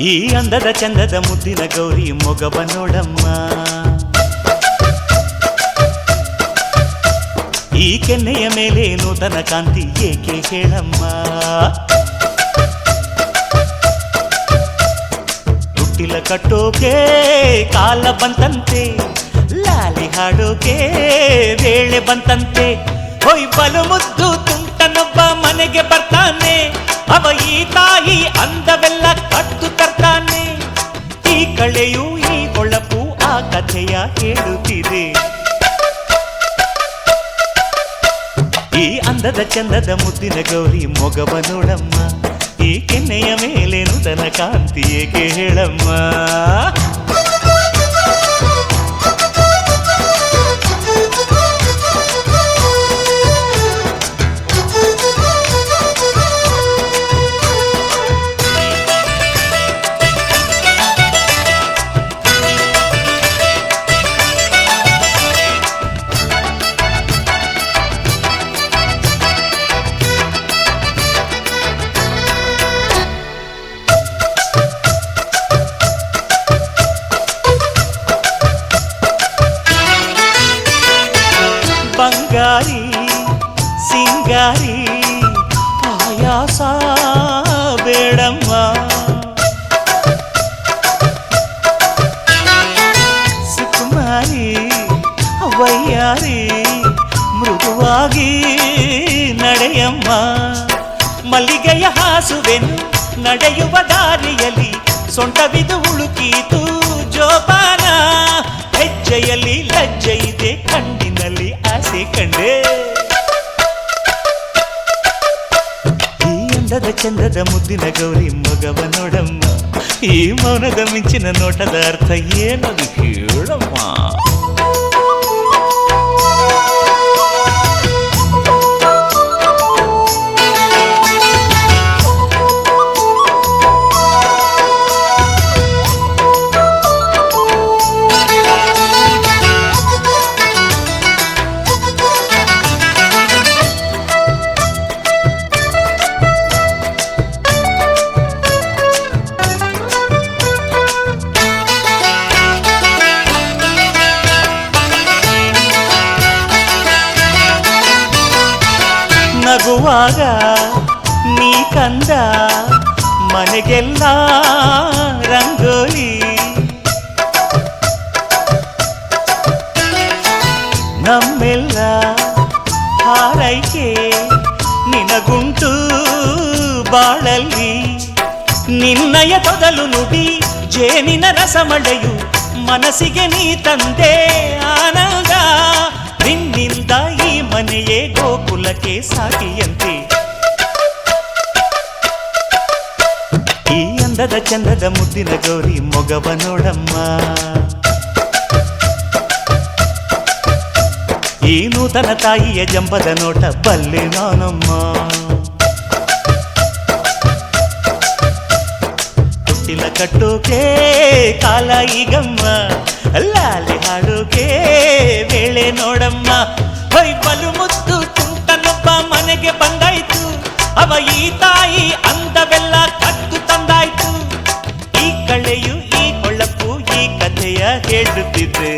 ಈ ಅಂದದ ಚಂದದ ಮುದ್ದಿನ ಗೌರಿ ಮೊಗವ ನೋಡಮ್ಮ, ಈ ಕೆನ್ನೆಯ ಮೇಲೆ ನೂತನ ಕಾಂತಿ ಏಕೆ ಹೇಳಮ್ಮ. ಹುಟ್ಟಿಲ ಕಟ್ಟೋಕೆ ಕಾಲ ಬಂತಂತೆ, ಲಾಲಿ ಹಾಡೋಕೆ ವೇಳೆ ಬಂತಂತೆ. ಹೊಯ್ ಬಲು ಮುದ್ದು ತುಂಟನೊಬ್ಬ ಮನೆಗೆ ಬರ್ತಾನೆ, ಅವ ಈ ತಾಯಿ ಅಂದವೆಲ್ಲ ಕಟ್ಟು ತರ್ತಾನೆ. ಈ ಕಳೆಯು ಈ ಹೊಳಪು ಆ ಕಥೆಯ ಹೇಳುತ್ತಿದೆ. ಈ ಅಂದದ ಚಂದದ ಮುದ್ದಿನ ಗೌರಿ ಮೊಗವ ನೋಡಮ್ಮ, ಈ ಕೆನ್ನೆಯ ಮೇಲೆ ನೂತನ ಕಾಂತಿ ಏಕೆ ಹೇಳಮ್ಮ. ಬಂಗಾರಿ ಸಿಂಗಾರಿ ಆಯಾಸ ಬೇಡಮ್ಮ, ಸುಕುಮಾರಿ ವಯ್ಯಾರಿ ಮೃದುವಾಗಿ ನಡೆಯಮ್ಮ. ಮಲ್ಲಿಗೆಯ ಹಾಸುವೆನು ನಡೆಯುವ ದಾರಿಯಲ್ಲಿ, ಸೊಂಟವಿದು ಉಳುಕೀತು ಜೋಪಾನ. ಹೆಜ್ಜೆಯಲ್ಲಿ ಲಜ್ಜೆ ಇದೆ, ಕಣ್ಣಿನಲ್ಲಿ ಆಸೆ ಕಂಡೆ. ಈ ಅಂದದ ಚಂದದ ಮುದ್ದಿನ ಗೌರಿ ಮಗವ ನೋಡಮ್ಮ, ಈ ಮೌನದ ಮಿಂಚಿನ ನೋಟದ ಅರ್ಥ ಏನದು ಹೇಳಮ್ಮ. ನಗುವಾಗ ನೀ ಕಂದ ಮನೆಗೆಲ್ಲ ರಂಗೋಲಿ, ನಮ್ಮೆಲ್ಲ ಹಾರೈಕೆ ನಿನಗುಂಟು ಬಾಳಲ್ಲಿ. ನಿನ್ನಯ ತೊದಲು ನುಡಿ ಜೇನಿನ ರಸಮಳೆಯು, ಮನಸ್ಸಿಗೆ ನೀ ತಂದೆ ಆನಂದ. ನಿನ್ನಿಂದ ಈ ಮನೆಯೇ ಗೋಕುಲಕ್ಕೆ ಸಾಗಿಯಂತೆ. ಈ ಅಂದದ ಚಂದದ ಮುದ್ದಿನ ಗೌರಿ ಮೊಗವ ನೋಡಮ್ಮ, ಈ ನೂತನ ತಾಯಿಯ ಜಂಬದ ನೋಟ ಬಲ್ಲೆ ನಾನಮ್ಮ. ಹುಟ್ಟಿಲ ಕಟ್ಟೋಕೆ ಕಾಲ ಈಗಮ್ಮ, ಲಾಲಿ ಹಾಡೋಕೆ ವೇಳೆ ನೋಡಮ್ಮ. ಹೊಯ್ ಬಲು ಮುದ್ದು ತುಂಟನೊಬ್ಬ ಮನೆಗೆ ಬಂದಾಯ್ತು, ಅವ ಈ ತಾಯಿ ಅಂದವೆಲ್ಲ ಕತ್ತು ತಂದಾಯ್ತು. ಈ ಕಳೆಯು ಈ ಹೊಳಪು ಈ ಕಥೆಯ ಹೇಳುತ್ತಿದ್ದೆ.